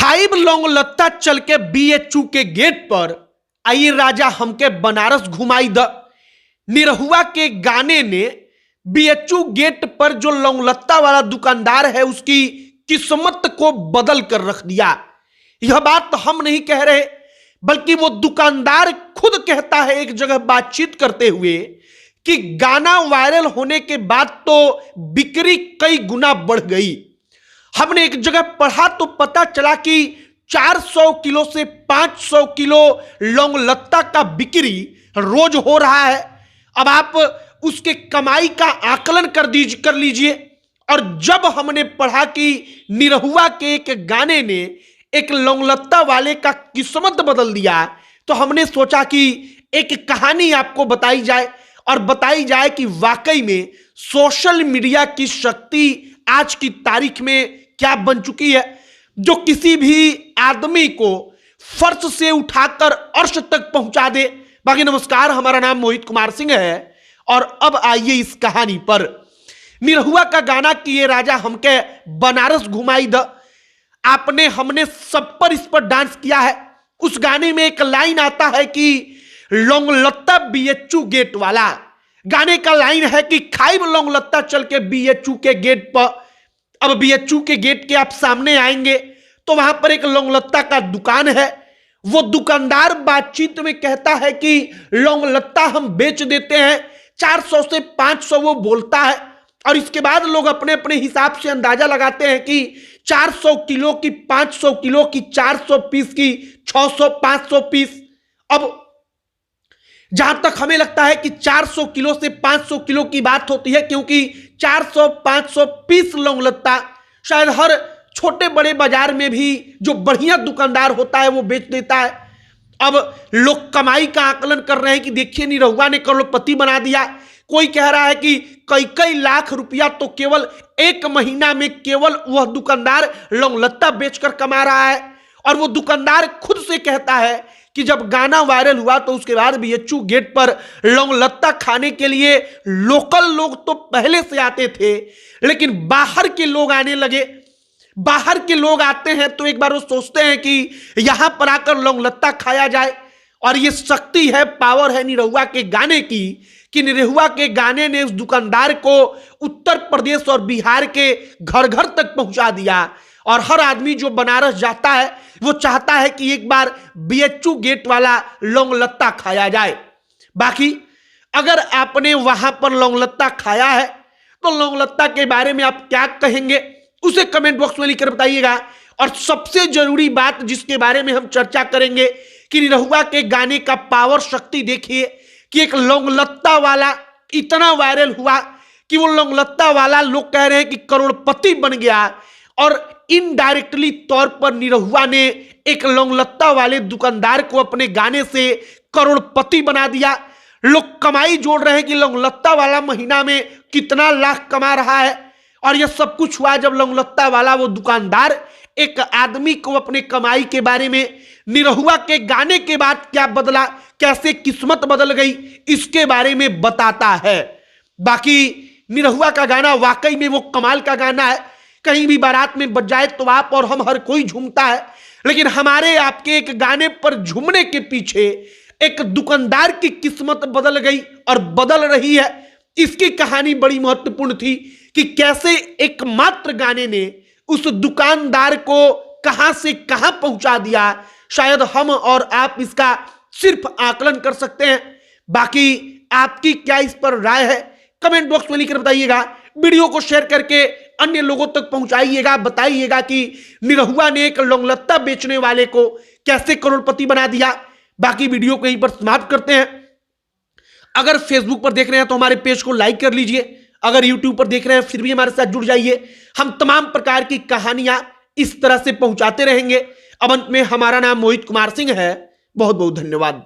खाइब लौंग लत्ता चल के बीएचयू के गेट पर, आइए राजा हमके बनारस घुमाई द। निरहुआ के गाने ने बीएचयू गेट पर जो लौंग लत्ता वाला दुकानदार है उसकी किस्मत को बदल कर रख दिया। यह बात हम नहीं कह रहे, बल्कि वो दुकानदार खुद कहता है एक जगह बातचीत करते हुए कि गाना वायरल होने के बाद तो बिक्री कई गुना बढ़ गई। हमने एक जगह पढ़ा तो पता चला कि 400 किलो से 500 किलो लौंग लत्ता का बिक्री रोज हो रहा है। अब आप उसके कमाई का आकलन कर लीजिए। और जब हमने पढ़ा कि निरहुआ के एक गाने ने एक लौंग लत्ता वाले का किस्मत बदल दिया, तो हमने सोचा कि एक कहानी आपको बताई जाए और बताई जाए कि वाकई में सोशल मीडिया की शक्ति आज की तारीख में क्या बन चुकी है, जो किसी भी आदमी को फर्श से उठाकर अर्श तक पहुंचा दे। बाकी नमस्कार, हमारा नाम मोहित कुमार सिंह है और अब आइए इस कहानी पर। निरहुआ का गाना कि ये राजा हमके बनारस घुमाई द, हमने सब पर इस पर डांस किया है। उस गाने में एक लाइन आता है कि लौंग लत्ता बीएचयू गेट वाला, गाने का लाइन है कि खाइब लौंग लत्ता चल के बीएचयू के गेट पर। अब बीएचयू के गेट के आप सामने आएंगे तो वहां पर एक लौंग लत्ता का दुकान है। वो दुकानदार बातचीत में कहता है कि लौंग लत्ता हम बेच देते हैं, 400 से 500 वो बोलता है। और इसके बाद लोग अपने अपने हिसाब से अंदाजा लगाते हैं कि 400 किलो की, 500 किलो की, 400 पीस की, 600 500 पीस। अब जहां तक हमें लगता है कि 400 किलो से 500 किलो की बात होती है, क्योंकि 400 500 पीस लौंग लत्ता शायद हर छोटे बड़े बाजार में भी जो बढ़िया दुकानदार होता है वो बेच देता है। अब लोग कमाई का आकलन कर रहे हैं कि देखिए निरहुआ ने करोड़पति बना दिया। कोई कह रहा है कि कई कई लाख रुपया तो केवल एक महीना में केवल वह दुकानदार लौंग लत्ता बेचकर कमा रहा है। और वो दुकानदार खुद से कहता है कि जब गाना वायरल हुआ तो उसके बाद बीएचयू गेट पर लौंग लत्ता खाने के लिए लोकल लोग तो पहले से आते थे, लेकिन बाहर के लोग आने लगे। बाहर के लोग आते हैं तो एक बार वो सोचते हैं कि यहां पर आकर लौंग लत्ता खाया जाए। और ये शक्ति है, पावर है निरहुआ के गाने की, कि निरहुआ के गाने ने उस दुकानदार को उत्तर प्रदेश और बिहार के घर घर तक पहुंचा दिया। और हर आदमी जो बनारस जाता है वो चाहता है कि एक बार बीएचयू गेट वाला लौंग लत्ता खाया जाए। बाकी अगर आपने वहां पर लौंग लत्ता खाया है तो लौंग लत्ता के बारे में आप क्या कहेंगे उसे कमेंट बॉक्स में लिखकर बताइएगा। और सबसे जरूरी बात जिसके बारे में हम चर्चा करेंगे कि निरहुआ के गाने का पावर, शक्ति देखिए कि एक लौंग लत्ता वाला इतना वायरल हुआ कि वो लौंग लत्ता वाला लोग कह रहे हैं कि करोड़पति बन गया। और इनडायरेक्टली तौर पर निरहुआ ने एक लौंग लत्ता वाले दुकानदार को अपने गाने से करोड़पति बना दिया। लोग कमाई जोड़ रहे हैं कि लौंग लत्ता वाला महीना में कितना लाख कमा रहा है। और यह सब कुछ हुआ जब लौंग लत्ता वाला वो दुकानदार एक आदमी को अपने कमाई के बारे में, निरहुआ के गाने के बाद क्या बदला, कैसे किस्मत बदल गई, इसके बारे में बताता है। बाकी निरहुआ का गाना वाकई में वो कमाल का गाना है। कहीं भी बारात में बज जाए तो आप और हम हर कोई झूमता है, लेकिन हमारे आपके एक गाने पर झूमने के पीछे एक दुकानदार की किस्मत बदल गई और बदल रही है। इसकी कहानी बड़ी महत्वपूर्ण थी कि कैसे एकमात्र गाने ने उस दुकानदार को कहां से कहां पहुंचा दिया। शायद हम और आप इसका सिर्फ आकलन कर सकते हैं। बाकी आपकी क्या इस पर राय है कमेंट बॉक्स में लिखकर बताइएगा। वीडियो को शेयर करके अन्य लोगों तक पहुंचाइएगा, बताइएगा कि निरहुआ ने एक लौंग लत्ता बेचने वाले को कैसे करोड़पति बना दिया। बाकी वीडियो को यहीं पर समाप्त करते हैं। अगर फेसबुक पर देख रहे हैं तो हमारे पेज को लाइक कर लीजिए। अगर यूट्यूब पर देख रहे हैं फिर भी हमारे साथ जुड़ जाइए। हम तमाम प्रकार की कहानियां इस तरह से पहुंचाते रहेंगे। अब अंत में हमारा नाम मोहित कुमार सिंह है। बहुत बहुत धन्यवाद।